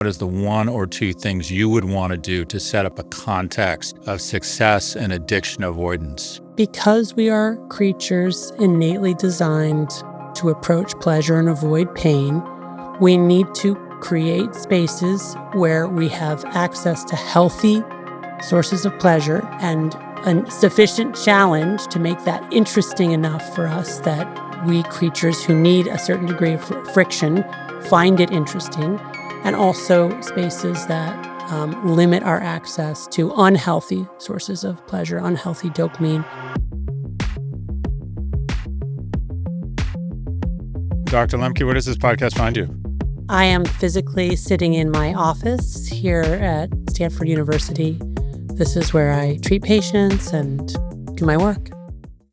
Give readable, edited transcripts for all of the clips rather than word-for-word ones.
What is the one or two things you would want to do to set up a context of success and addiction avoidance? Because we are creatures innately designed to approach pleasure and avoid pain, we need to create spaces where we have access to healthy sources of pleasure and a sufficient challenge to make that interesting enough for us that we creatures who need a certain degree of friction find it interesting, and also spaces that limit our access to unhealthy sources of pleasure, unhealthy dopamine. Dr. Lembke, where does this podcast find you? I am physically sitting in my office here at Stanford University. This is where I treat patients and do my work.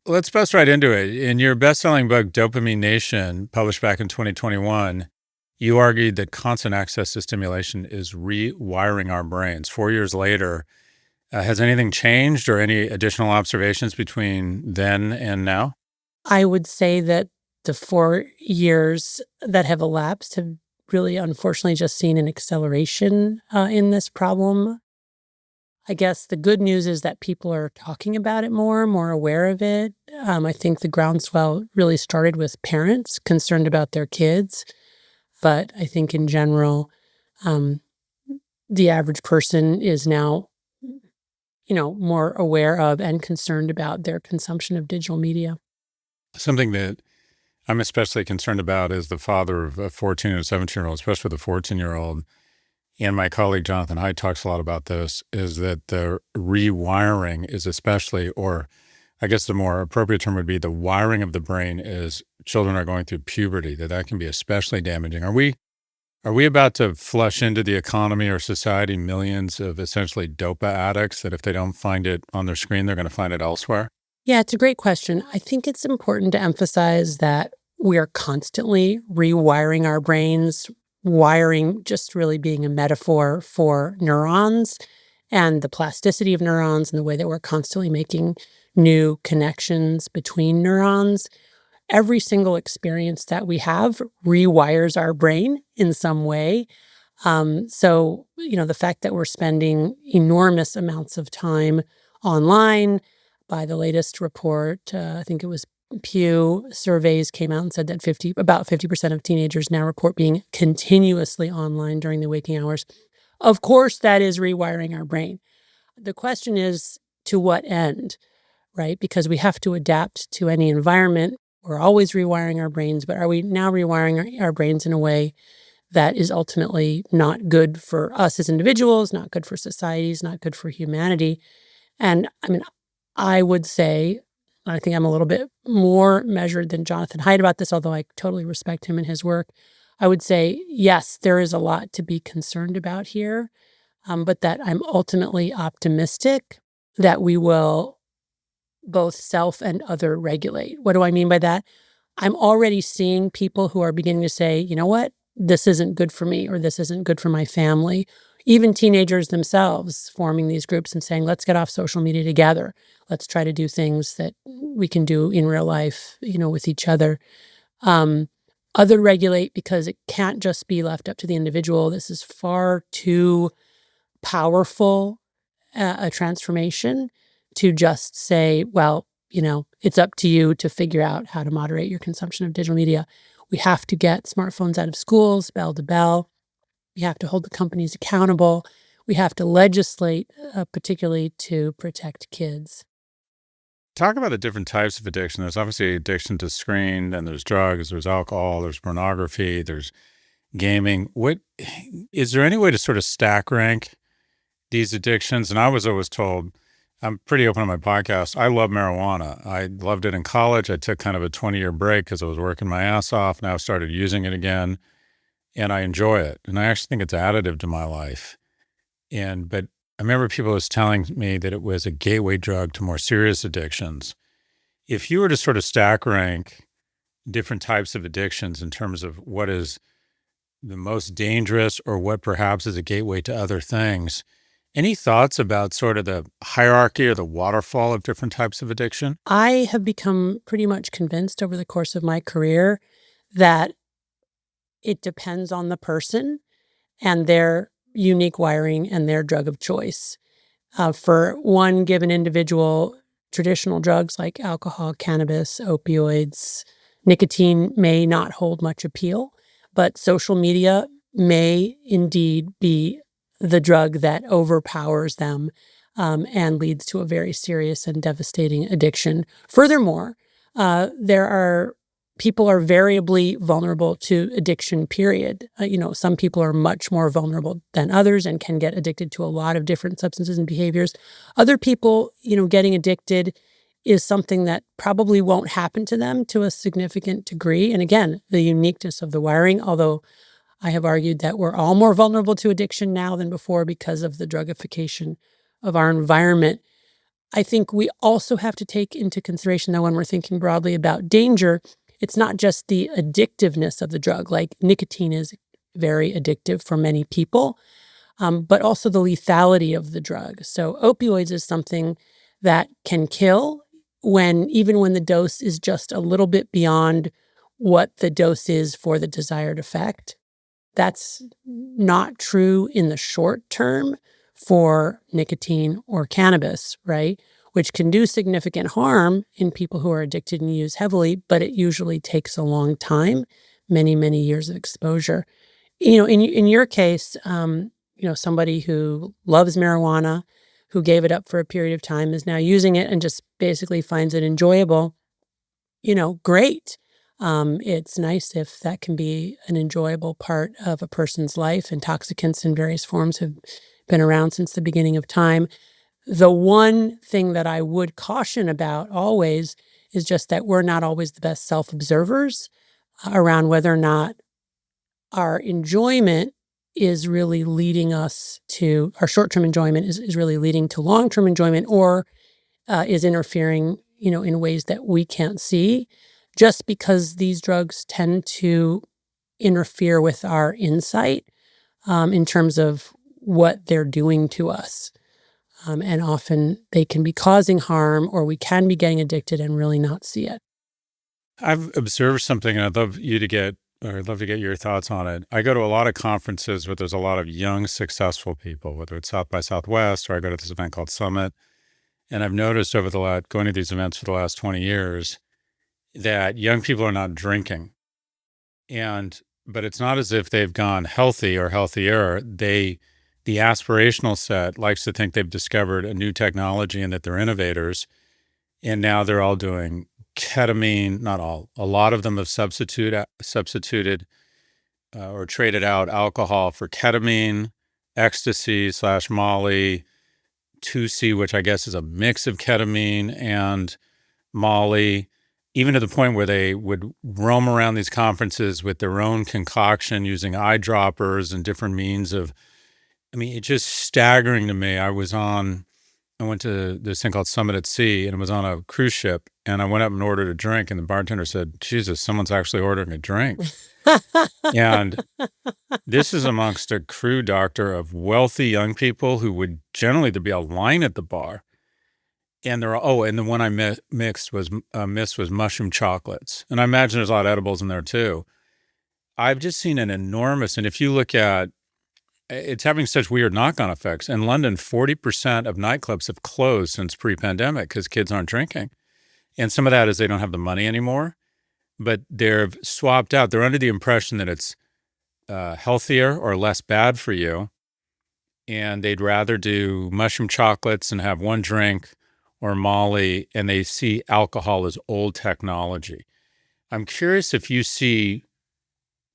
Let's bust right into it. In your best-selling book, Dopamine Nation, published back in 2021, you argued that constant access to stimulation is rewiring our brains. 4 years later, has anything changed or any additional observations between then and now? I would say that the 4 years that have elapsed have really, unfortunately, just seen an acceleration in this problem. I guess the good news is that people are talking about it more aware of it. I think the groundswell really started with parents concerned about their kids. But I think in general, the average person is now, more aware of and concerned about their consumption of digital media. Something that I'm especially concerned about as the father of a 14 and a 17-year-old, especially the 14-year-old, and my colleague Jonathan Haidt talks a lot about this, is that the rewiring is especially, or I guess the more appropriate term would be the wiring of the brain as children are going through puberty, that can be especially damaging. Are we about to flush into the economy or society millions of essentially dopa addicts that if they don't find it on their screen, they're going to find it elsewhere? Yeah, it's a great question. I think it's important to emphasize that we are constantly rewiring our brains, wiring just really being a metaphor for neurons and the plasticity of neurons and the way that we're constantly making new connections between neurons. Every single experience that we have rewires our brain in some way. So, the fact that we're spending enormous amounts of time online, by the latest report, I think it was Pew surveys came out and said that about 50% of teenagers now report being continuously online during the waking hours. Of course, that is rewiring our brain. The question is, to what end, right? Because we have to adapt to any environment. We're always rewiring our brains, but are we now rewiring our brains in a way that is ultimately not good for us as individuals, not good for societies, not good for humanity? And I would say, I think I'm a little bit more measured than Jonathan Haidt about this, although I totally respect him and his work. I would say, yes, there is a lot to be concerned about here, but that I'm ultimately optimistic that we will both self and other regulate. What do I mean by that? I'm already seeing people who are beginning to say, you know what, this isn't good for me, or this isn't good for my family. Even teenagers themselves forming these groups and saying, let's get off social media together. Let's try to do things that we can do in real life, with each other. Other regulate, because it can't just be left up to the individual. This is far too powerful a transformation to just say, well, it's up to you to figure out how to moderate your consumption of digital media. We have to get smartphones out of schools, bell to bell. We have to hold the companies accountable. We have to legislate, particularly to protect kids. Talk about the different types of addiction. There's obviously addiction to screen, and there's drugs, there's alcohol, there's pornography, there's gaming. Is there any way to sort of stack rank these addictions? And I was always told, I'm pretty open on my podcast, I love marijuana. I loved it in college. I took kind of a 20-year break because I was working my ass off. Now I've started using it again, and I enjoy it. And I actually think it's additive to my life. But I remember people was telling me that it was a gateway drug to more serious addictions. If you were to sort of stack rank different types of addictions in terms of what is the most dangerous or what perhaps is a gateway to other things, any thoughts about sort of the hierarchy or the waterfall of different types of addiction? I have become pretty much convinced over the course of my career that it depends on the person and their unique wiring and their drug of choice. For one given individual, traditional drugs like alcohol, cannabis, opioids, nicotine may not hold much appeal, but social media may indeed be the drug that overpowers them and leads to a very serious and devastating addiction. Furthermore, there are people are variably vulnerable to addiction, period. Some people are much more vulnerable than others and can get addicted to a lot of different substances and behaviors. Other people, getting addicted is something that probably won't happen to them to a significant degree. And again, the uniqueness of the wiring, although I have argued that we're all more vulnerable to addiction now than before because of the drugification of our environment. I think we also have to take into consideration that when we're thinking broadly about danger, it's not just the addictiveness of the drug, like nicotine is very addictive for many people, but also the lethality of the drug. So opioids is something that can kill even when the dose is just a little bit beyond what the dose is for the desired effect. That's not true in the short term for nicotine or cannabis, right? Which can do significant harm in people who are addicted and use heavily, but it usually takes a long time, many, many years of exposure. In your case, somebody who loves marijuana, who gave it up for a period of time, is now using it and just basically finds it enjoyable. Great. It's nice if that can be an enjoyable part of a person's life. Intoxicants in various forms have been around since the beginning of time. The one thing that I would caution about always is just that we're not always the best self-observers around whether or not our enjoyment is really leading us to, our short-term enjoyment is really leading to long-term enjoyment, or is interfering, in ways that we can't see, just because these drugs tend to interfere with our insight in terms of what they're doing to us. And often they can be causing harm, or we can be getting addicted and really not see it. I've observed something, and I'd love to get your thoughts on it. I go to a lot of conferences where there's a lot of young, successful people, whether it's South by Southwest or I go to this event called Summit. And I've noticed going to these events for the last 20 years that young people are not drinking. But it's not as if they've gone healthy or healthier. The aspirational set likes to think they've discovered a new technology and that they're innovators. And now they're all doing ketamine, not all, a lot of them have substituted or traded out alcohol for ketamine, ecstasy / Molly, 2C, which I guess is a mix of ketamine and Molly, even to the point where they would roam around these conferences with their own concoction using eyedroppers and different means of, it's just staggering to me. I went to this thing called Summit at Sea, and it was on a cruise ship, and I went up and ordered a drink, and the bartender said, Jesus, someone's actually ordering a drink. And this is amongst a crew doctor of wealthy young people who would generally there'd be a line at the bar. And and the one I missed was mushroom chocolates. And I imagine there's a lot of edibles in there too. I've just seen an enormous, and if you look at, it's having such weird knock-on effects. In London, 40% of nightclubs have closed since pre-pandemic because kids aren't drinking. And some of that is they don't have the money anymore, but they've swapped out. They're under the impression that it's healthier or less bad for you. And they'd rather do mushroom chocolates and have one drink or Molly, and they see alcohol as old technology. I'm curious if you see,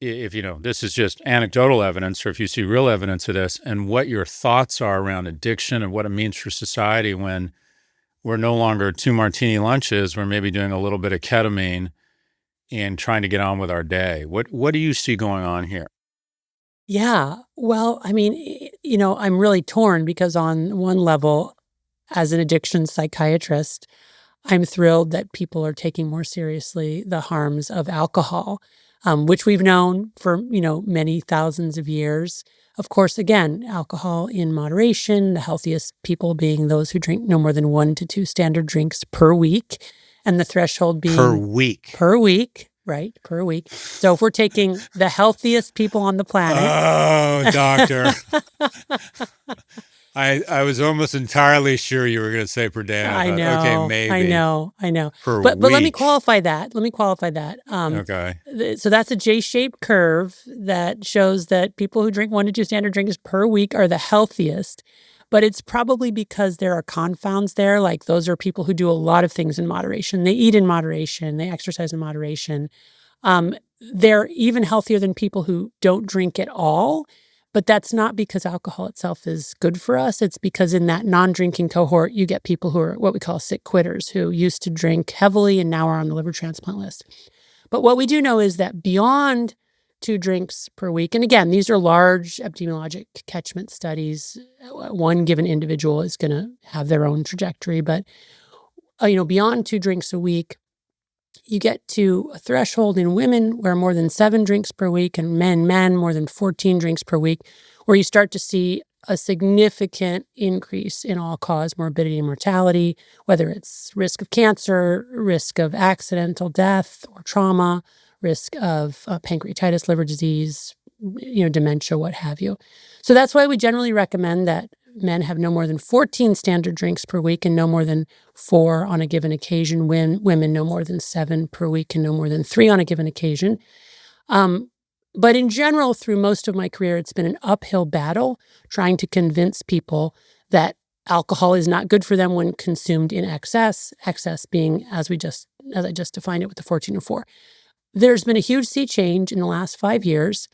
if this is just anecdotal evidence, or if you see real evidence of this, and what your thoughts are around addiction and what it means for society when we're no longer 2 martini lunches, we're maybe doing a little bit of ketamine and trying to get on with our day. What do you see going on here? Yeah. Well, I'm really torn because on one level, as an addiction psychiatrist, I'm thrilled that people are taking more seriously the harms of alcohol, which we've known for, many thousands of years. Of course, again, alcohol in moderation, the healthiest people being those who drink no more than 1 to 2 standard drinks per week, and the threshold Per being week. per week. right, per week. So if we're taking the healthiest people on the planet. Oh, doctor. I was almost entirely sure you were going to say per day, and I I thought, okay, know, I maybe know, I know. per But let me week. qualify that. Let me qualify that. Okay. So that's a J-shaped curve that shows that people who drink 1 to 2 standard drinks per week are the healthiest. But it's probably because there are confounds there. Like those are people who do a lot of things in moderation. They eat in moderation. They exercise in moderation. Um, they're even healthier than people who don't drink at all. But that's not because alcohol itself is good for us. It's because in that non-drinking cohort, you get people who are what we call sick quitters, who used to drink heavily and now are on the liver transplant list. But what we do know is that beyond 2 drinks per week, and again, these are large epidemiologic catchment studies. One given individual is going to have their own trajectory, but beyond 2 drinks a week, you get to a threshold in women where more than 7 drinks per week, and men more than 14 drinks per week, where you start to see a significant increase in all-cause morbidity and mortality, whether it's risk of cancer, risk of accidental death or trauma, risk of pancreatitis, liver disease, dementia, what have you. So that's why we generally recommend that men have no more than 14 standard drinks per week and no more than 4 on a given occasion, when women no more than 7 per week and no more than 3 on a given occasion. But in general, through most of my career, it's been an uphill battle trying to convince people that alcohol is not good for them when consumed in excess being, as I just defined it with the 14 and 4. There's been a huge sea change in the last 5 years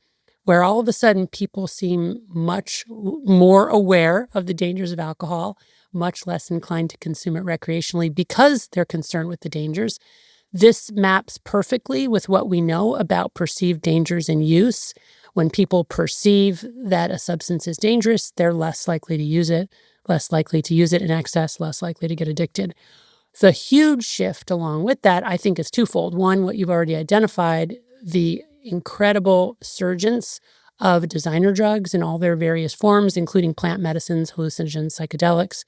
where all of a sudden people seem much more aware of the dangers of alcohol, much less inclined to consume it recreationally because they're concerned with the dangers. This maps perfectly with what we know about perceived dangers in use. When people perceive that a substance is dangerous, they're less likely to use it in excess, less likely to get addicted. The huge shift along with that, I think, is twofold. One, what you've already identified, the incredible surgence of designer drugs in all their various forms, including plant medicines, hallucinogens, psychedelics,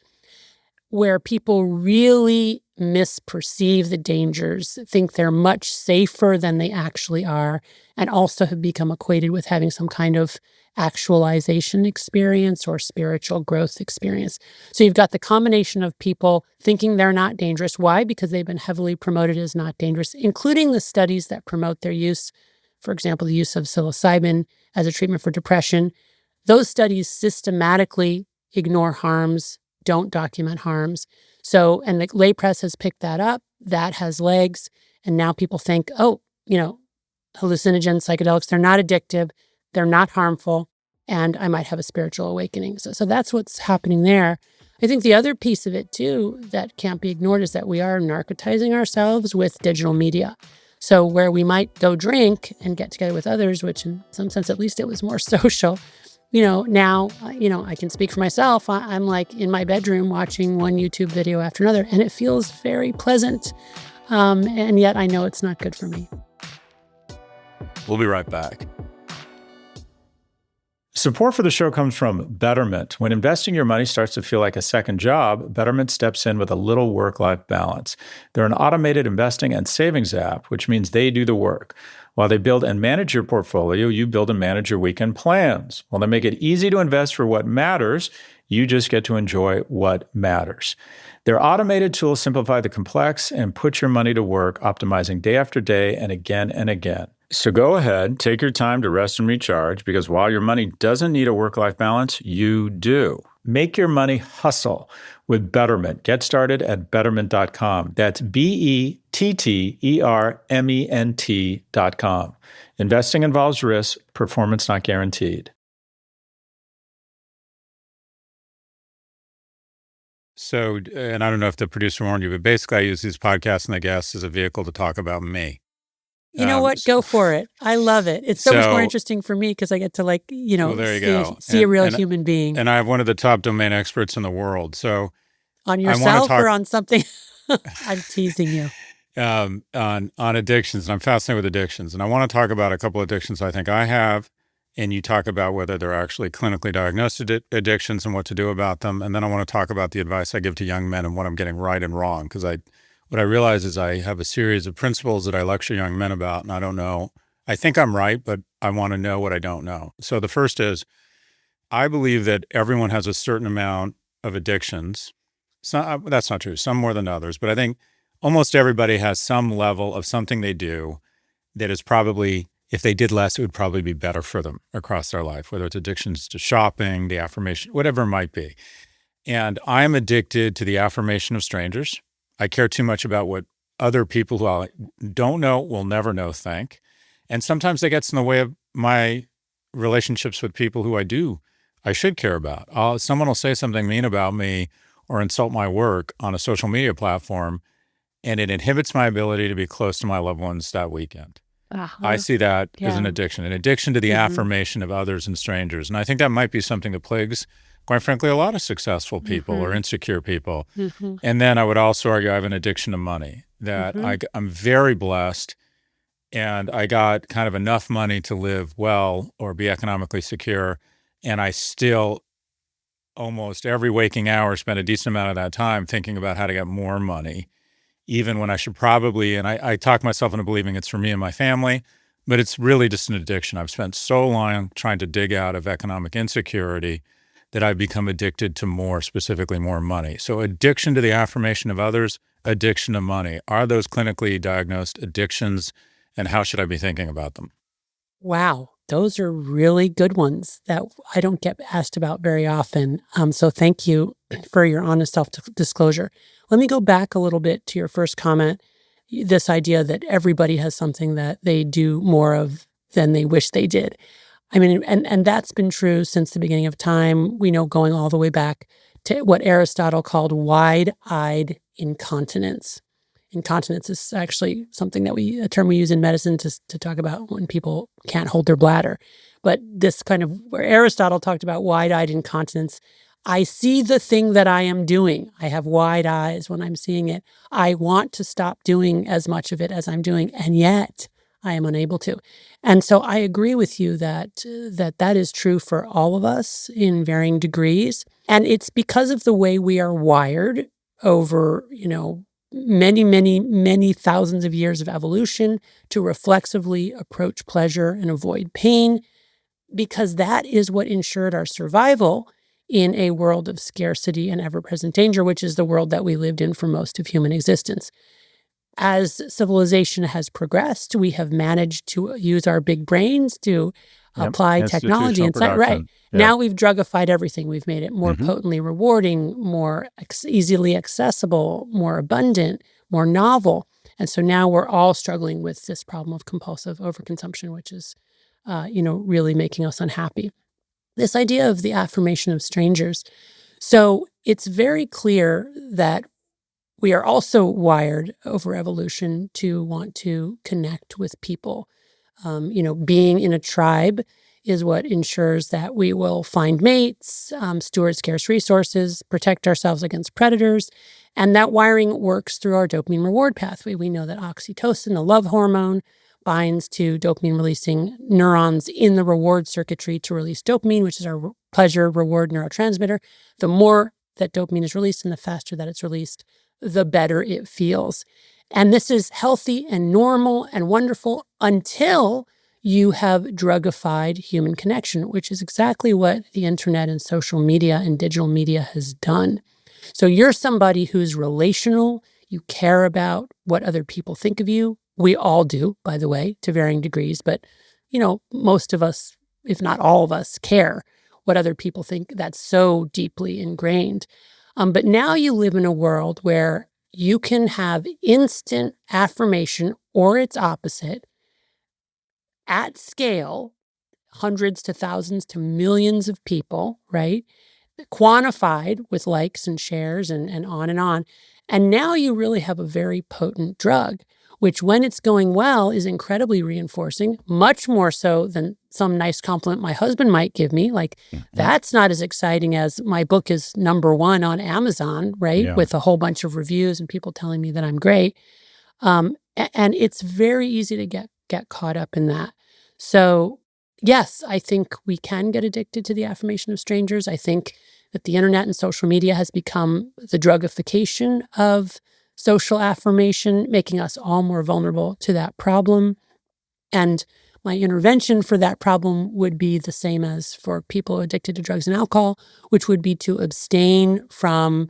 where people really misperceive the dangers, think they're much safer than they actually are, and also have become equated with having some kind of actualization experience or spiritual growth experience. So you've got the combination of people thinking they're not dangerous. Why? Because they've been heavily promoted as not dangerous, including the studies that promote their use. For example, the use of psilocybin as a treatment for depression. Those studies systematically ignore harms, don't document harms. So, and the lay press has picked that up. That has legs. And now people think, hallucinogens, psychedelics, they're not addictive, they're not harmful, and I might have a spiritual awakening. So that's what's happening there. I think the other piece of it, too, that can't be ignored is that we are narcotizing ourselves with digital media. So where we might go drink and get together with others, which in some sense, at least it was more social, now, I can speak for myself. I'm like in my bedroom watching one YouTube video after another, and it feels very pleasant. And yet I know it's not good for me. We'll be right back. Support for the show comes from Betterment. When investing your money starts to feel like a second job, Betterment steps in with a little work-life balance. They're an automated investing and savings app, which means they do the work. While they build and manage your portfolio, you build and manage your weekend plans. While they make it easy to invest for what matters, you just get to enjoy what matters. Their automated tools simplify the complex and put your money to work, optimizing day after day and again. So go ahead, take your time to rest and recharge, because while your money doesn't need a work-life balance, you do. Make your money hustle with Betterment. Get started at Betterment.com. That's BetterMent.com. Investing involves risk, performance not guaranteed. So, and I don't know if the producer warned you, but basically I use these podcasts and the guests as a vehicle to talk about me. You know what? Go for it. I love it. It's so much more interesting for me because I get to well, there you go. see a real human being. And I have one of the top domain experts in the world. So on yourself or on something? I'm teasing you. On addictions. And I'm fascinated with addictions. And I want to talk about a couple of addictions I think I have. And you talk about whether they're actually clinically diagnosed addictions and what to do about them. And then I want to talk about the advice I give to young men and what I'm getting right and wrong, because I what I realize is I have a series of principles that I lecture young men about, and I don't know. I think I'm right, but I want to know what I don't know. So the first is I believe that everyone has a certain amount of addictions. That's not true, some more than others, but I think almost everybody has some level of something they do that is probably, if they did less, it would probably be better for them across their life, whether it's addictions to shopping, the affirmation, whatever it might be. And I'm addicted to the affirmation of strangers. I care too much about what other people who I don't know, will never know, think. And sometimes that gets in the way of my relationships with people who I should care about. Someone will say something mean about me or insult my work on a social media platform, and it inhibits my ability to be close to my loved ones that weekend. I Uh-huh. see that as Yeah. an addiction to the Mhm. affirmation of others and strangers. And I think that might be something that plagues, quite frankly, a lot of successful people or Mhm. insecure people. Mhm. And then I would also argue I have an addiction to money, that Mhm. I'm very blessed and I got kind of enough money to live well or be economically secure. And I still almost every waking hour spend a decent amount of that time thinking about how to get more money, even when I should probably, and I talk myself into believing it's for me and my family, but it's really just an addiction. I've spent so long trying to dig out of economic insecurity that I've become addicted to more, specifically more money. So addiction to the affirmation of others, addiction to money. Are those clinically diagnosed addictions, and how should I be thinking about them? Wow, those are really good ones that I don't get asked about very often. So thank you for your honest self-disclosure. Let me go back a little bit to your first comment, this idea that everybody has something that they do more of than they wish they did. I mean, and that's been true since the beginning of time. We know going all the way back to what Aristotle called wide-eyed incontinence. Incontinence is actually something that a term we use in medicine to talk about when people can't hold their bladder. But this kind of where Aristotle talked about wide-eyed incontinence. I see the thing that I am doing. I have wide eyes when I'm seeing it. I want to stop doing as much of it as I'm doing, and yet I am unable to. And so I agree with you that is true for all of us in varying degrees. And it's because of the way we are wired over, many, many, many thousands of years of evolution to reflexively approach pleasure and avoid pain, because that is what ensured our survival in a world of scarcity and ever present danger, which is the world that we lived in for most of human existence. As civilization has progressed, we have managed to use our big brains to Yep. apply technology Institutional and science. Right. production. Yep. Now we've drugified everything. We've made it more Hmm. potently rewarding, more easily accessible, more abundant, more novel. And so now we're all struggling with this problem of compulsive overconsumption, which is, really making us unhappy. This idea of the affirmation of strangers. So it's very clear that we are also wired over evolution to want to connect with people. Being in a tribe is what ensures that we will find mates, steward scarce resources, protect ourselves against predators. And that wiring works through our dopamine reward pathway. We know that oxytocin, the love hormone, binds to dopamine releasing neurons in the reward circuitry to release dopamine, which is our pleasure reward neurotransmitter. The more that dopamine is released and the faster that it's released, the better it feels. And this is healthy and normal and wonderful until you have drugified human connection, which is exactly what the internet and social media and digital media has done. So you're somebody who's relational, you care about what other people think of you. We all do, by the way, to varying degrees, but most of us, if not all of us, care what other people think. That's so deeply ingrained. But now you live in a world where you can have instant affirmation or its opposite at scale, hundreds to thousands to millions of people, right? Quantified with likes and shares and on and on. And now you really have a very potent drug, which when it's going well is incredibly reinforcing, much more so than some nice compliment my husband might give me. Like, Hmm. that's not as exciting as my book is #1 on Amazon, right? Yeah. With a whole bunch of reviews and people telling me that I'm great. And it's very easy to get caught up in that. So, yes, I think we can get addicted to the affirmation of strangers. I think that the internet and social media has become the drugification of social affirmation, making us all more vulnerable to that problem. And my intervention for that problem would be the same as for people addicted to drugs and alcohol, which would be to abstain from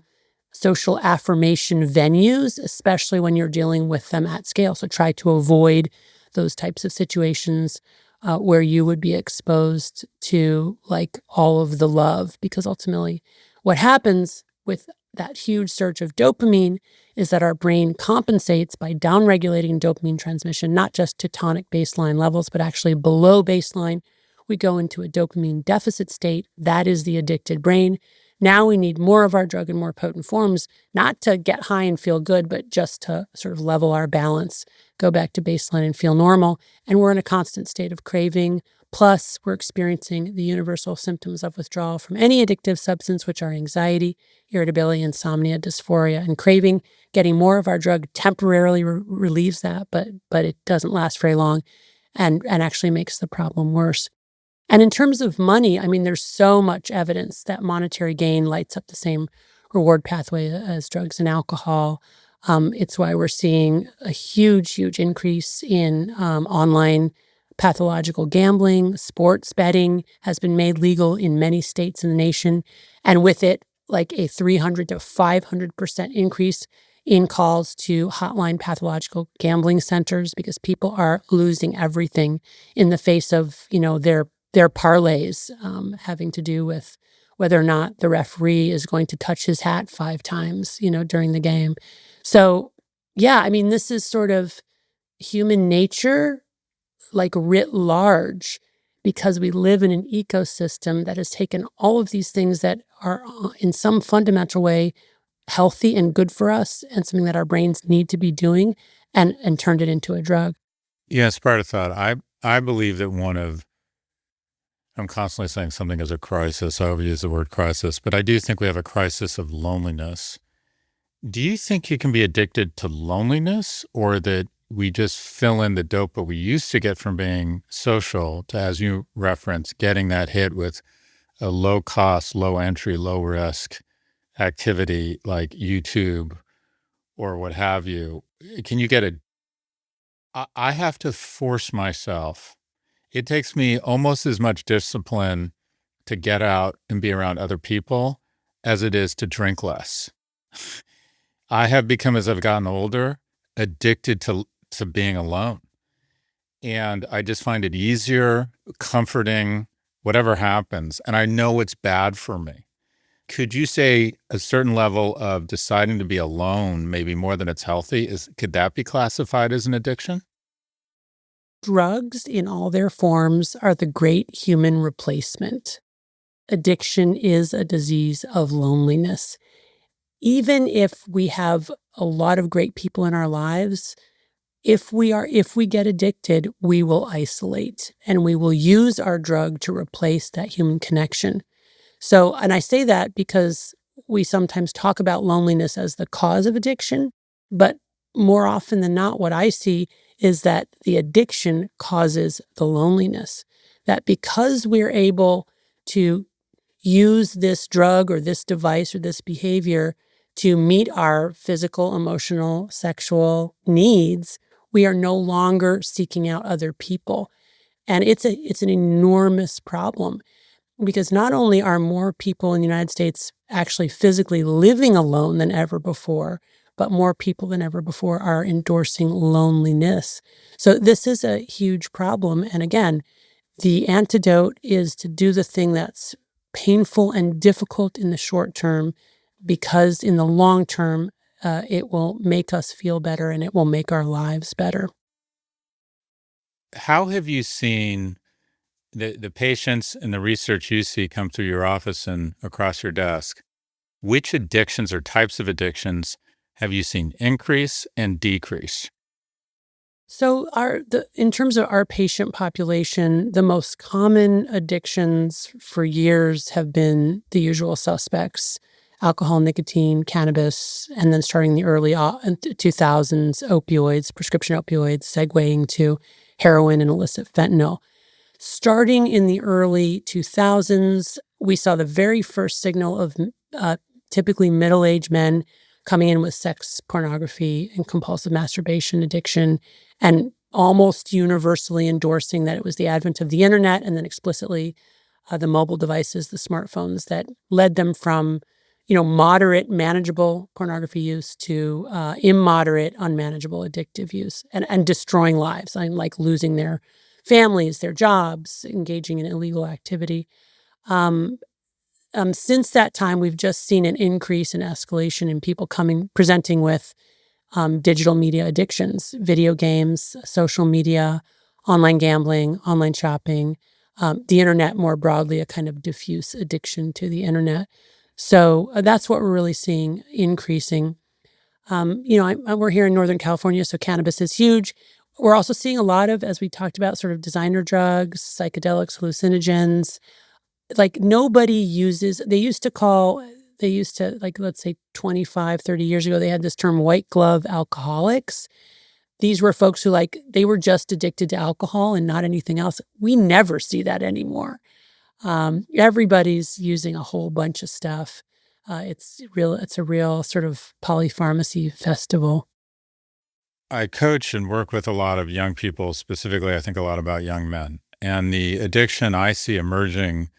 social affirmation venues, especially when you're dealing with them at scale. So try to avoid those types of situations where you would be exposed to like all of the love, because ultimately what happens with that huge surge of dopamine is that our brain compensates by downregulating dopamine transmission, not just to tonic baseline levels, but actually below baseline. We go into a dopamine deficit state. That is the addicted brain. Now we need more of our drug in more potent forms, not to get high and feel good, but just to sort of level our balance, go back to baseline and feel normal. And we're in a constant state of craving. Plus, we're experiencing the universal symptoms of withdrawal from any addictive substance, which are anxiety, irritability, insomnia, dysphoria, and craving. Getting more of our drug temporarily relieves that, but it doesn't last very long and actually makes the problem worse. And in terms of money, I mean, there's so much evidence that monetary gain lights up the same reward pathway as drugs and alcohol. It's why we're seeing a huge, huge increase in online pathological gambling. Sports betting has been made legal in many states in the nation. And with it, like a 300 to 500% increase in calls to hotline pathological gambling centers, because people are losing everything in the face of, their parlays, having to do with whether or not the referee is going to touch his hat 5 times, during the game. So, yeah, I mean, this is sort of human nature, like writ large, because we live in an ecosystem that has taken all of these things that are in some fundamental way healthy and good for us and something that our brains need to be doing and turned it into a drug. Yeah, sparta thought. I believe that I'm constantly saying something is a crisis. I overuse the word crisis, but I do think we have a crisis of loneliness. Do you think you can be addicted to loneliness, or that we just fill in the dope that we used to get from being social to, as you referenced, getting that hit with a low cost, low entry, low risk activity like YouTube or what have you? Can you get I have to force myself. It takes me almost as much discipline to get out and be around other people as it is to drink less. I have become, as I've gotten older, addicted to being alone. And I just find it easier, comforting, whatever happens. And I know it's bad for me. Could you say a certain level of deciding to be alone, maybe more than it's healthy, could that be classified as an addiction? Drugs in all their forms are the great human replacement. Addiction is a disease of loneliness. Even if we have a lot of great people in our lives, if we get addicted, we will isolate and we will use our drug to replace that human connection. So, and I say that because we sometimes talk about loneliness as the cause of addiction, but more often than not, what I see is that the addiction causes the loneliness. That because we're able to use this drug or this device or this behavior to meet our physical, emotional, sexual needs, we are no longer seeking out other people. And it's an enormous problem, because not only are more people in the United States actually physically living alone than ever before, but more people than ever before are endorsing loneliness. So this is a huge problem. And again, the antidote is to do the thing that's painful and difficult in the short term, because in the long term, it will make us feel better and it will make our lives better. How have you seen the patients and the research you see come through your office and across your desk? Which addictions or types of addictions have you seen increase and decrease? So, in terms of our patient population, the most common addictions for years have been the usual suspects: alcohol, nicotine, cannabis, and then starting in the early 2000s, opioids, prescription opioids, segueing to heroin and illicit fentanyl. Starting in the early 2000s, we saw the very first signal of typically middle-aged men coming in with sex, pornography, and compulsive masturbation addiction, and almost universally endorsing that it was the advent of the internet and then explicitly the mobile devices, the smartphones that led them from, moderate, manageable pornography use to immoderate, unmanageable, addictive use and destroying lives, like losing their families, their jobs, engaging in illegal activity. Um, since that time, we've just seen an increase in escalation in people presenting with digital media addictions, video games, social media, online gambling, online shopping, the internet more broadly, a kind of diffuse addiction to the internet. So that's what we're really seeing increasing. We're here in Northern California, so cannabis is huge. We're also seeing a lot of, as we talked about, sort of designer drugs, psychedelics, hallucinogens. Like they used to, like, let's say 25, 30 years ago, they had this term white glove alcoholics. These were folks who, like, they were just addicted to alcohol and not anything else. We never see that anymore. Everybody's using a whole bunch of stuff. It's a real sort of polypharmacy festival. I coach and work with a lot of young people, specifically, I think a lot about young men. And the addiction I see emerging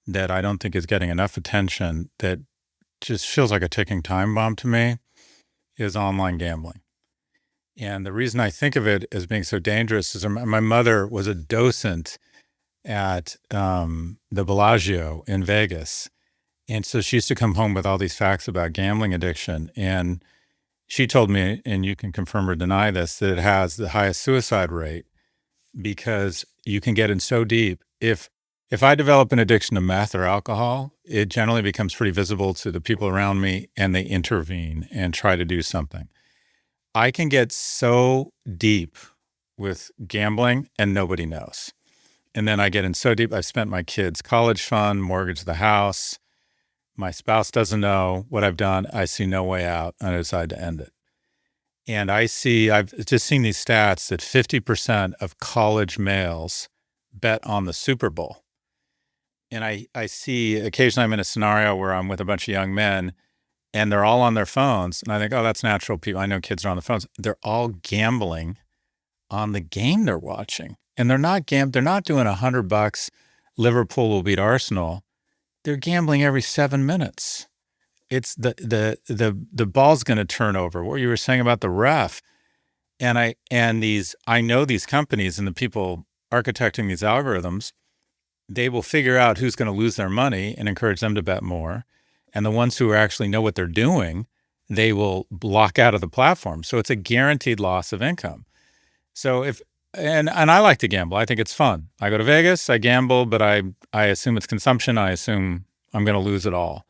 that I don't think is getting enough attention, that just feels like a ticking time bomb to me, is online gambling. And the reason I think of it as being so dangerous is my mother was a docent at the Bellagio in Vegas. And so she used to come home with all these facts about gambling addiction. And she told me, and you can confirm or deny this, that it has the highest suicide rate because you can get in so deep. If I develop an addiction to meth or alcohol, it generally becomes pretty visible to the people around me and they intervene and try to do something. I can get so deep with gambling and nobody knows. And then I get in so deep, I've spent my kids' college fund, mortgaged the house. My spouse doesn't know what I've done. I see no way out and I decide to end it. And I've just seen these stats that 50% of college males bet on the Super Bowl. And I see occasionally I'm in a scenario where I'm with a bunch of young men and they're all on their phones. And I think, oh, that's natural. People, I know kids are on the phones. They're all gambling on the game they're watching. And they're not doing $100. Liverpool will beat Arsenal. They're gambling every 7 minutes. It's the ball's going to turn over. What you were saying about the ref. I know these companies and the people architecting these algorithms, they will figure out who's going to lose their money and encourage them to bet more. And the ones who actually know what they're doing, they will block out of the platform. So it's a guaranteed loss of income. So and I like to gamble. I think it's fun. I go to Vegas, I gamble, but I assume it's consumption. I assume I'm going to lose it all.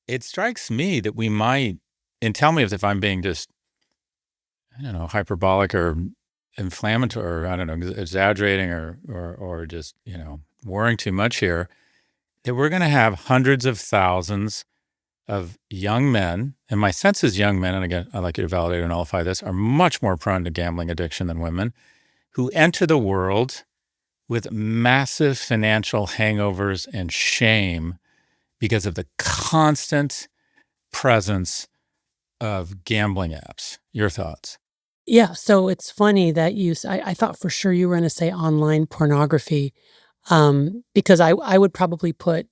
It strikes me that we might, and tell me if I'm being just, I don't know, hyperbolic or inflammatory, or I don't know, exaggerating or just, worrying too much here, that we're going to have hundreds of thousands of young men, and my sense is young men, and again, I'd like you to validate or nullify this, are much more prone to gambling addiction than women, who enter the world with massive financial hangovers and shame because of the constant presence of gambling apps. Your thoughts? Yeah, so it's funny that I thought for sure you were going to say online pornography, because I would probably put,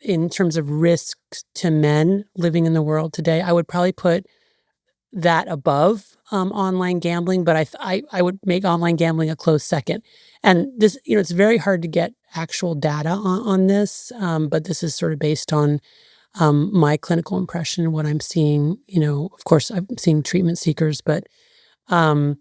in terms of risks to men living in the world today, I would probably put that above online gambling, but I would make online gambling a close second. And this, it's very hard to get actual data on this, but this is sort of based on my clinical impression, what I'm seeing. Of course, I'm seeing treatment seekers, but um,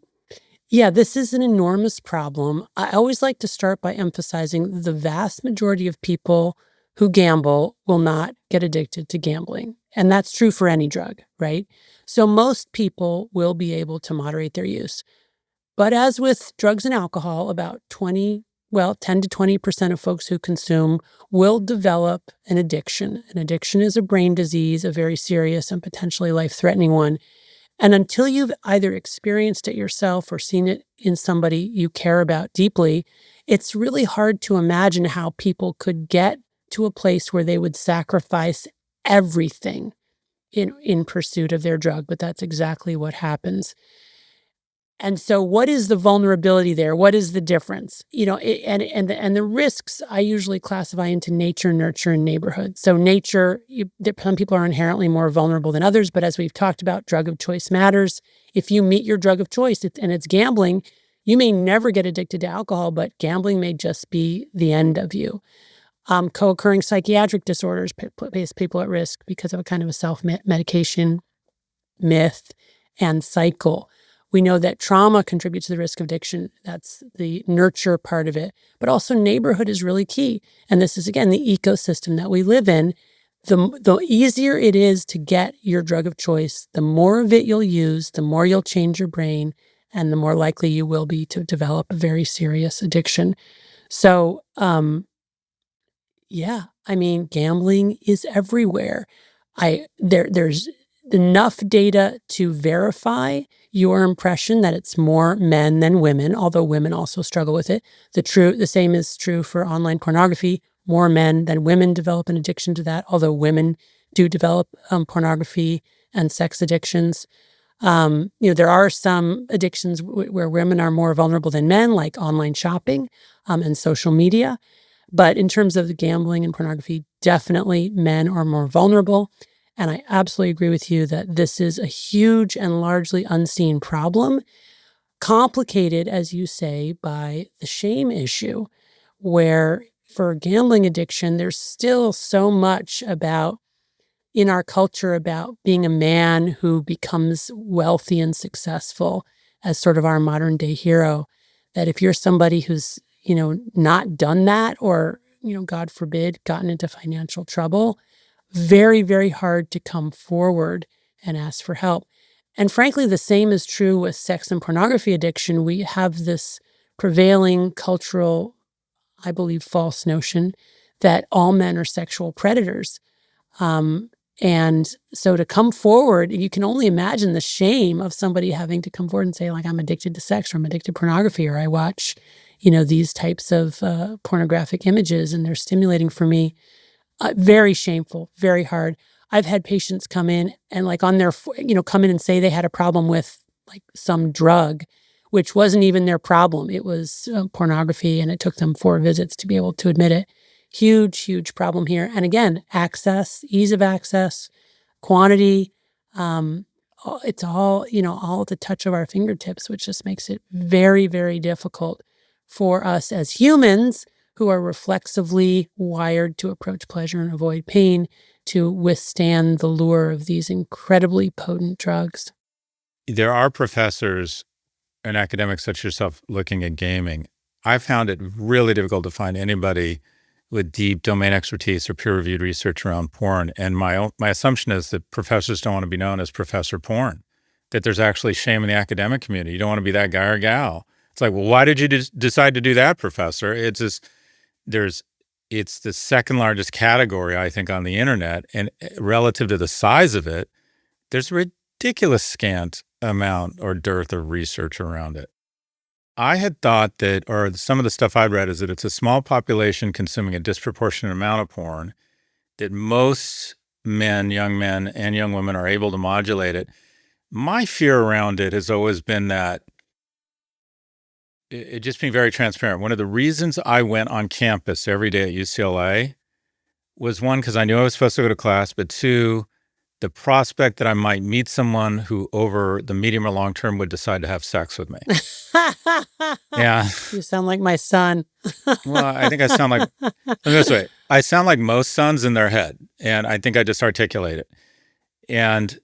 yeah, this is an enormous problem. I always like to start by emphasizing the vast majority of people who gamble will not get addicted to gambling. And that's true for any drug, right? So most people will be able to moderate their use. But as with drugs and alcohol, about 10 to 20% of folks who consume will develop an addiction. An addiction is a brain disease, a very serious and potentially life-threatening one. And until you've either experienced it yourself or seen it in somebody you care about deeply, it's really hard to imagine how people could get to a place where they would sacrifice everything in pursuit of their drug, but that's exactly what happens. And so what is the vulnerability there? What is the difference? And the risks I usually classify into nature, nurture, and neighborhood. So nature, some people are inherently more vulnerable than others, but as we've talked about, drug of choice matters. If you meet your drug of choice and it's gambling, you may never get addicted to alcohol, but gambling may just be the end of you. Co-occurring psychiatric disorders place people at risk because of a kind of a self-medication myth and cycle. We know that trauma contributes to the risk of addiction. That's the nurture part of it. But also neighborhood is really key. And this is, again, the ecosystem that we live in. The easier it is to get your drug of choice, the more of it you'll use, the more you'll change your brain, and the more likely you will be to develop a very serious addiction. So, yeah, I mean, gambling is everywhere. There's enough data to verify your impression that it's more men than women, although women also struggle with it. The same is true for online pornography. More men than women develop an addiction to that, although women do develop pornography and sex addictions. There are some addictions where women are more vulnerable than men, like online shopping and social media. But in terms of the gambling and pornography, definitely men are more vulnerable. And I absolutely agree with you that this is a huge and largely unseen problem, complicated, as you say, by the shame issue, where for gambling addiction, there's still so much in our culture about being a man who becomes wealthy and successful as sort of our modern day hero, that if you're somebody who's, not done that or, God forbid, gotten into financial trouble, very, very hard to come forward and ask for help. And frankly, the same is true with sex and pornography addiction. We have this prevailing cultural, I believe, false notion that all men are sexual predators. And so to come forward, you can only imagine the shame of somebody having to come forward and say, like, I'm addicted to sex, or I'm addicted to pornography, or I watch, these types of pornographic images and they're stimulating for me. Very shameful, very hard. I've had patients come in and come in and say they had a problem with like some drug, which wasn't even their problem. It was pornography, and it took them 4 visits to be able to admit it. Huge, huge problem here. And again, access, ease of access, quantity, it's all at the touch of our fingertips, which just makes it very, very difficult for us as humans who are reflexively wired to approach pleasure and avoid pain to withstand the lure of these incredibly potent drugs. There are professors and academics such as yourself looking at gaming. I found it really difficult to find anybody with deep domain expertise or peer-reviewed research around porn. And my assumption is that professors don't want to be known as Professor Porn, that there's actually shame in the academic community. You don't want to be that guy or gal. It's like, well, why did you decide to do that, professor? It's the second largest category, I think, on the internet. And relative to the size of it, there's a ridiculous scant amount or dearth of research around it. I had thought that, or some of the stuff I'd read, is that it's a small population consuming a disproportionate amount of porn, that most men, young men and young women are able to modulate it. My fear around it has always been that it just being very transparent. One of the reasons I went on campus every day at UCLA was, one, because I knew I was supposed to go to class, but two, the prospect that I might meet someone who over the medium or long term would decide to have sex with me. Yeah. You sound like my son. Well, I think I sound like, let me this way, I sound like most sons in their head, and I think I just articulate it. And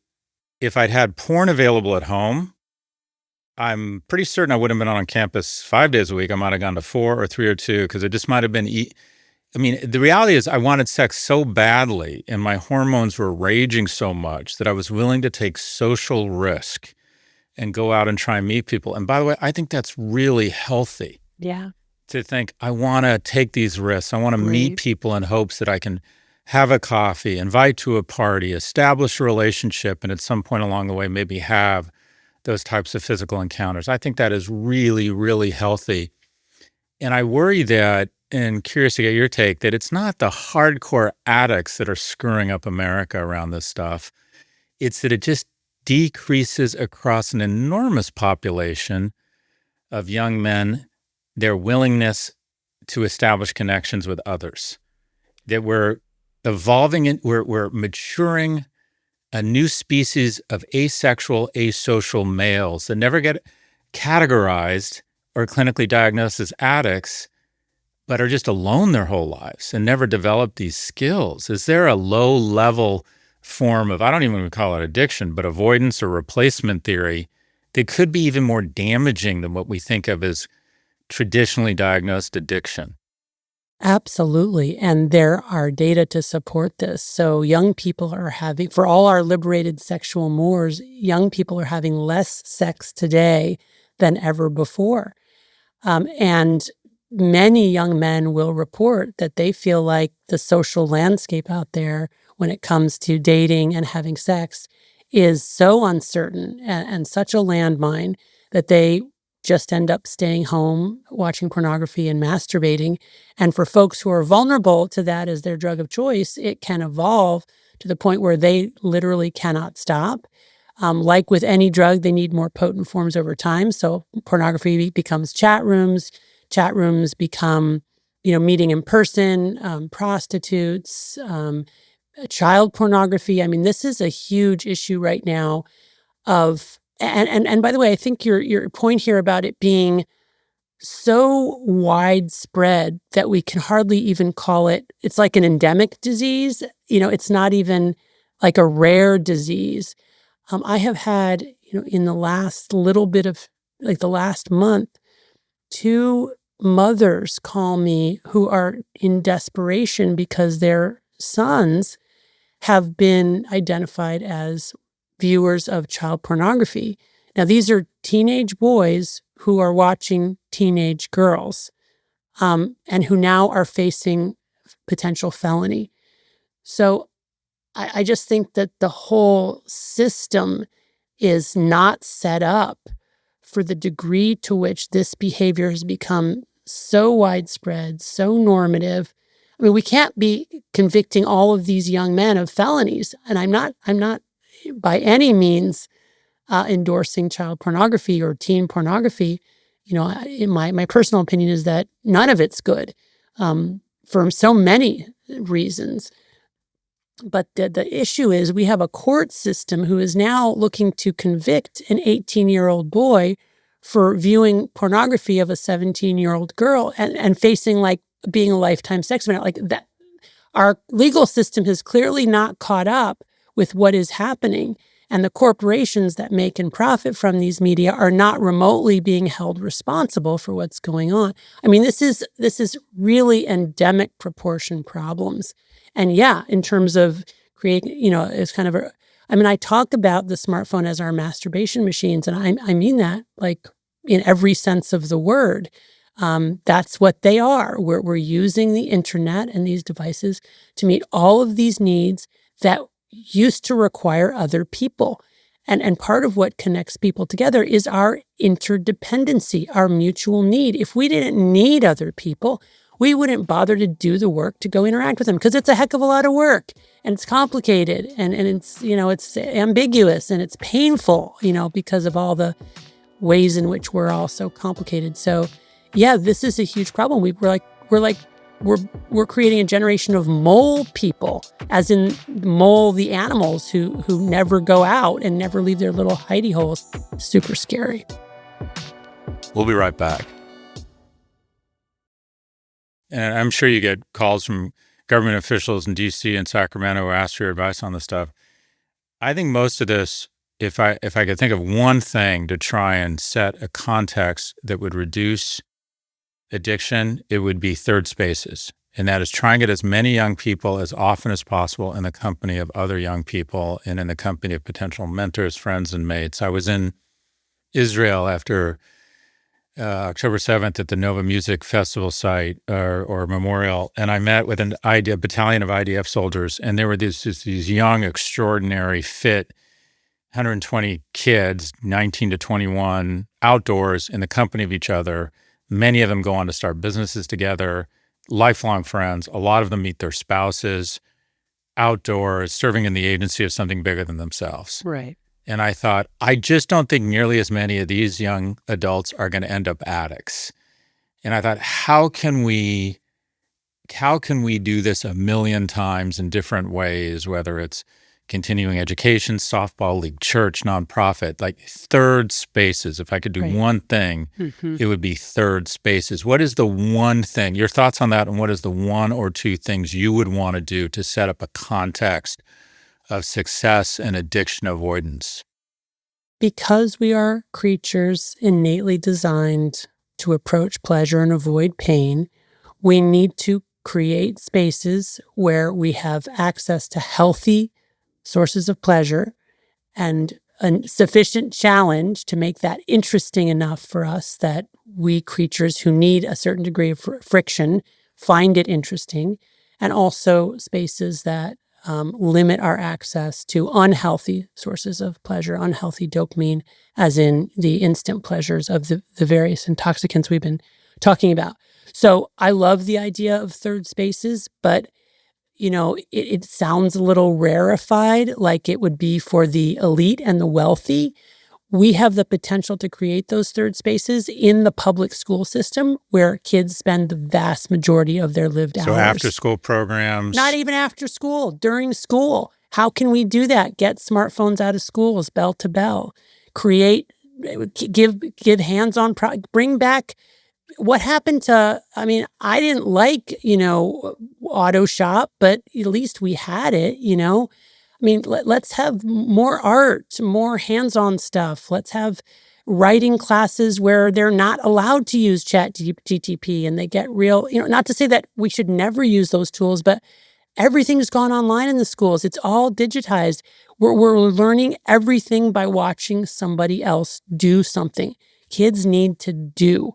if I'd had porn available at home, I'm pretty certain I wouldn't have been on campus 5 days a week. I might have gone to 4 or 3 or 2, because it just might have been I mean, the reality is I wanted sex so badly and my hormones were raging so much that I was willing to take social risk and go out and try and meet people. And by the way, I think that's really healthy. Yeah. To think, I want to take these risks. I want to meet Right. people in hopes that I can have a coffee, invite to a party, establish a relationship, and at some point along the way, maybe have those types of physical encounters. I think that is really, really healthy. And I worry that, and curious to get your take, that it's not the hardcore addicts that are screwing up America around this stuff. It's that it just decreases across an enormous population of young men their willingness to establish connections with others. That we're evolving, we're maturing a new species of asexual, asocial males that never get categorized or clinically diagnosed as addicts, but are just alone their whole lives and never develop these skills. Is there a low-level form of, I don't even call it addiction, but avoidance or replacement theory that could be even more damaging than what we think of as traditionally diagnosed addiction? Absolutely. And there are data to support this. So young people are having, for all our liberated sexual mores, young people are having less sex today than ever before. And many young men will report that they feel like the social landscape out there when it comes to dating and having sex is so uncertain and such a landmine that they just end up staying home, watching pornography and masturbating. And for folks who are vulnerable to that as their drug of choice, it can evolve to the point where they literally cannot stop. Like with any drug, they need more potent forms over time. So pornography becomes chat rooms. Chat rooms become, meeting in person, prostitutes, child pornography. I mean, this is a huge issue right now. And by the way, I think your point here about it being so widespread that we can hardly even call it. It's like an endemic disease. It's not even like a rare disease. I have had, in the last little bit of like the last month, two mothers call me who are in desperation because their sons have been identified as viewers of child pornography. Now, these are teenage boys who are watching teenage girls, and who now are facing potential felony. So I just think that the whole system is not set up for the degree to which this behavior has become so widespread, so normative. I mean, we can't be convicting all of these young men of felonies, and I'm not by any means endorsing child pornography or teen pornography. In my personal opinion is that none of it's good, for so many reasons. But the issue is we have a court system who is now looking to convict an 18-year-old boy for viewing pornography of a 17-year-old girl and facing like being a lifetime sex offender. Like that, our legal system has clearly not caught up with what is happening. And the corporations that make and profit from these media are not remotely being held responsible for what's going on. I mean, this is really endemic proportion problems. And yeah, in terms of creating, it's kind of I talk about the smartphone as our masturbation machines, and I mean that like in every sense of the word. That's what they are. We're using the internet and these devices to meet all of these needs that used to require other people. And part of what connects people together is our interdependency, our mutual need. If we didn't need other people, we wouldn't bother to do the work to go interact with them because it's a heck of a lot of work and it's complicated and it's, it's ambiguous and it's painful, because of all the ways in which we're all so complicated. So yeah, this is a huge problem. We're creating a generation of mole people, as in mole the animals who never go out and never leave their little hidey holes. Super scary. We'll be right back. And I'm sure you get calls from government officials in D.C. and Sacramento who ask for your advice on this stuff. I think most of this, if I could think of one thing to try and set a context that would reduce addiction, it would be third spaces. And that is try and get as many young people as often as possible in the company of other young people and in the company of potential mentors, friends, and mates. I was in Israel after October 7th at the Nova Music Festival site or memorial, and I met with a battalion of IDF soldiers, and there were these young, extraordinary, fit 120 kids, 19 to 21, outdoors in the company of each other. Many of them go on to start businesses together, lifelong friends. A lot of them meet their spouses. outdoors, serving in the agency of something bigger than themselves. Right. And I thought, I just don't think nearly as many of these young adults are going to end up addicts. And I thought, how can we do this a million times in different ways, whether it's continuing education, softball league, church, nonprofit, like third spaces. If I could do Right. one thing, Mhm. it would be third spaces. What is the one thing, your thoughts on that, and what is the one or two things you would want to do to set up a context of success and addiction avoidance? Because we are creatures innately designed to approach pleasure and avoid pain, we need to create spaces where we have access to healthy sources of pleasure and a sufficient challenge to make that interesting enough for us that we creatures who need a certain degree of friction find it interesting, and also spaces that limit our access to unhealthy sources of pleasure, unhealthy dopamine, as in the instant pleasures of the various intoxicants we've been talking about. So I love the idea of third spaces, but it sounds a little rarefied, like it would be for the elite and the wealthy. We have the potential to create those third spaces in the public school system where kids spend the vast majority of their lived So after hours. school programs, Not even after school, during school. How can we do that? Get smartphones out of schools, bell to bell. Create, give hands-on, bring back what happened to, I mean, I didn't like, auto shop, but at least we had it. I mean, let's have more art, more hands-on stuff. Let's have writing classes where they're not allowed to use chat GTP and they get real, not to say that we should never use those tools, but everything's gone online in the schools. It's all digitized. We're learning everything by watching somebody else do something. Kids need to do.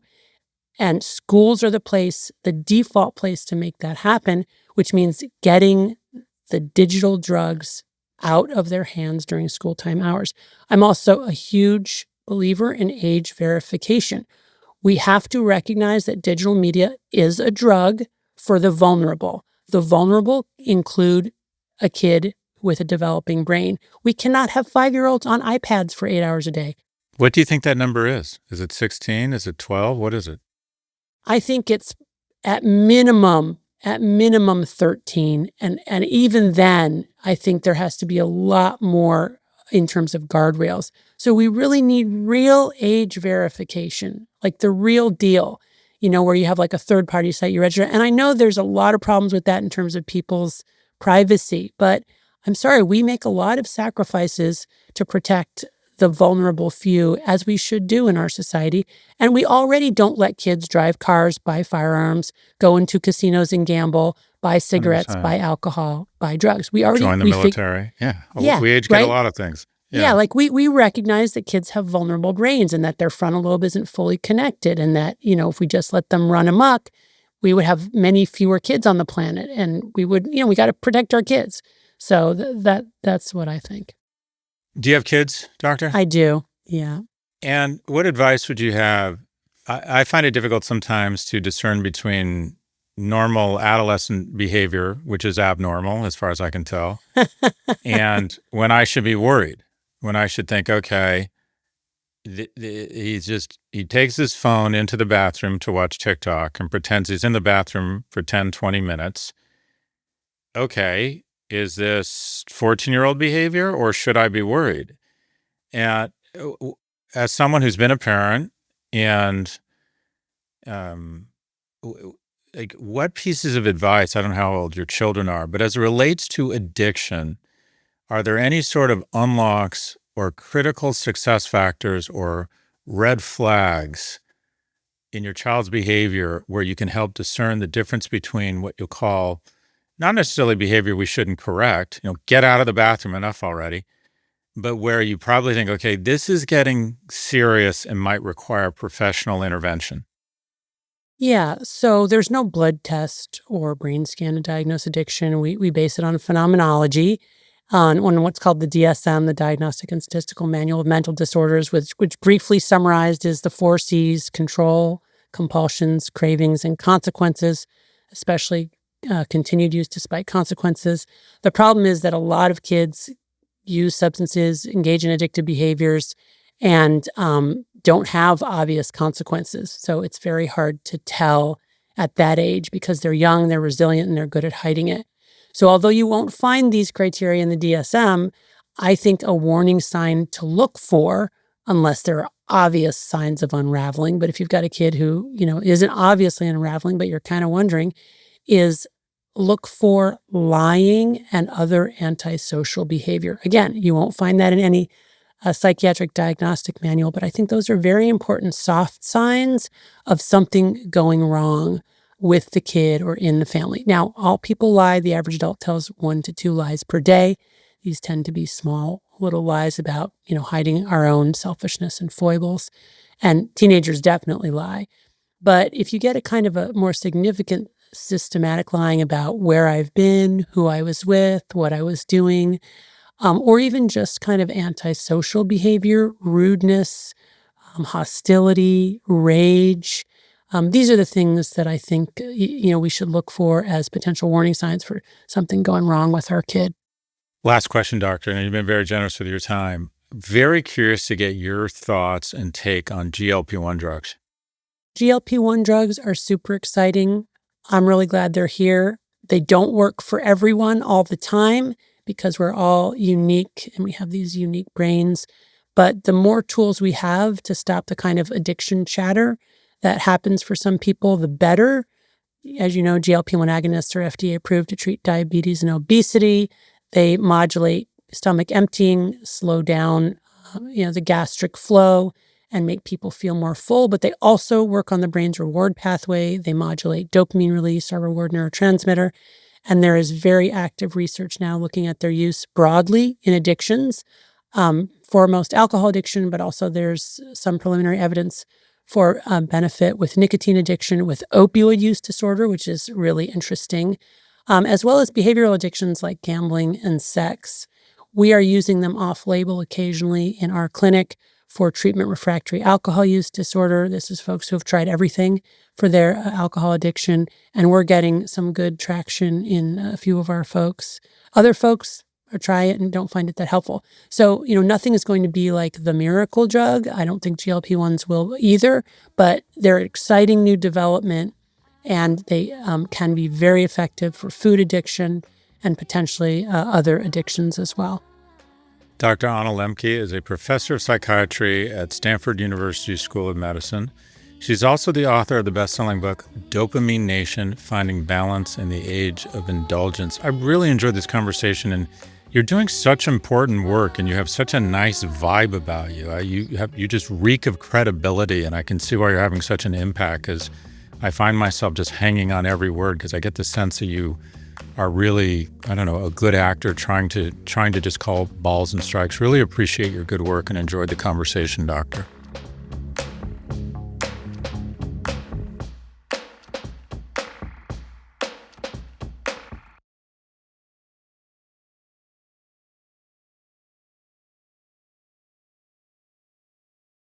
And schools are the default place to make that happen, which means getting the digital drugs out of their hands during school time hours. I'm also a huge believer in age verification. We have to recognize that digital media is a drug for the vulnerable. The vulnerable include a kid with a developing brain. We cannot have 5-year-olds on iPads for 8 hours a day. what do you think that number is? Is it 16? Is it 12? What is it? I think it's at minimum 13. And even then, I think there has to be a lot more in terms of guardrails. So we really need real age verification, like the real deal, where you have like a third party site you register. And I know there's a lot of problems with that in terms of people's privacy, but I'm sorry, we make a lot of sacrifices to protect the vulnerable few, as we should do in our society. And we already don't let kids drive cars, buy firearms, go into casinos and gamble, buy cigarettes, 100%. buy alcohol, buy drugs. We already Join the military. Yeah. yeah, We age get a right. lot of things. Yeah, like we recognize that kids have vulnerable brains and that their frontal lobe isn't fully connected, and that if we just let them run amok, we would have many fewer kids on the planet, and we would we got to protect our kids. So that's what I think. Do you have kids, doctor? I do. Yeah. And what advice would you have? I find it difficult sometimes to discern between normal adolescent behavior, which is abnormal as far as I can tell, and when I should be worried, when I should think, okay, he takes his phone into the bathroom to watch TikTok and pretends he's in the bathroom for 10, 20 minutes. Okay, is this 14-year-old behavior or should I be worried? And as someone who's been a parent and um, like what pieces of advice, I don't know how old your children are, but as it relates to addiction, are there any sort of unlocks or critical success factors or red flags in your child's behavior where you can help discern the difference between what you'll call not necessarily behavior we shouldn't correct, get out of the bathroom, enough already, but where you probably think, okay, this is getting serious and might require professional intervention? Yeah, so there's no blood test or brain scan to diagnose addiction. We base it on phenomenology, on what's called the DSM, the Diagnostic and Statistical Manual of Mental Disorders, which briefly summarized is the 4 C's: control, compulsions, cravings, and consequences, especially continued use despite consequences. The problem is that a lot of kids use substances, engage in addictive behaviors, and don't have obvious consequences. So it's very hard to tell at that age because they're young, they're resilient, and they're good at hiding it. So although you won't find these criteria in the DSM, I think a warning sign to look for, unless there are obvious signs of unraveling, but if you've got a kid who, isn't obviously unraveling, but you're kind of wondering, is look for lying and other antisocial behavior. Again, you won't find that in any psychiatric diagnostic manual, but I think those are very important soft signs of something going wrong with the kid or in the family. Now, all people lie. The average adult tells 1 to 2 lies per day. These tend to be small, little lies about, hiding our own selfishness and foibles. And teenagers definitely lie. But if you get a kind of a more significant systematic lying about where I've been, who I was with, what I was doing, or even just kind of antisocial behavior, rudeness, hostility, rage. These are the things that I think, we should look for as potential warning signs for something going wrong with our kid. Last question, doctor, and you've been very generous with your time. Very curious to get your thoughts and take on GLP-1 drugs. GLP-1 drugs are super exciting. I'm really glad they're here. They don't work for everyone all the time because we're all unique and we have these unique brains. But the more tools we have to stop the kind of addiction chatter that happens for some people, the better. As you know, GLP-1 agonists are FDA approved to treat diabetes and obesity. They modulate stomach emptying, slow down, the gastric flow, and make people feel more full. But they also work on the brain's reward pathway. They modulate dopamine release, our reward neurotransmitter. And there is very active research now looking at their use broadly in addictions, foremost alcohol addiction, but also there's some preliminary evidence for benefit with nicotine addiction, with opioid use disorder, which is really interesting, as well as behavioral addictions like gambling and sex. We are using them off-label occasionally in our clinic for treatment refractory alcohol use disorder. This is folks who have tried everything for their alcohol addiction, and we're getting some good traction in a few of our folks. Other folks try it and don't find it that helpful. So, nothing is going to be like the miracle drug. I don't think GLP-1s will either, but they're exciting new development, and they can be very effective for food addiction and potentially other addictions as well. Dr. Anna Lembke is a professor of psychiatry at Stanford University School of Medicine. She's also the author of the best-selling book, Dopamine Nation, Finding Balance in the Age of Indulgence. I really enjoyed this conversation, and you're doing such important work, and you have such a nice vibe about you. You just reek of credibility, and I can see why you're having such an impact, because I find myself just hanging on every word, because I get the sense that you are really, a good actor trying to just call balls and strikes. Really appreciate your good work and enjoyed the conversation, doctor.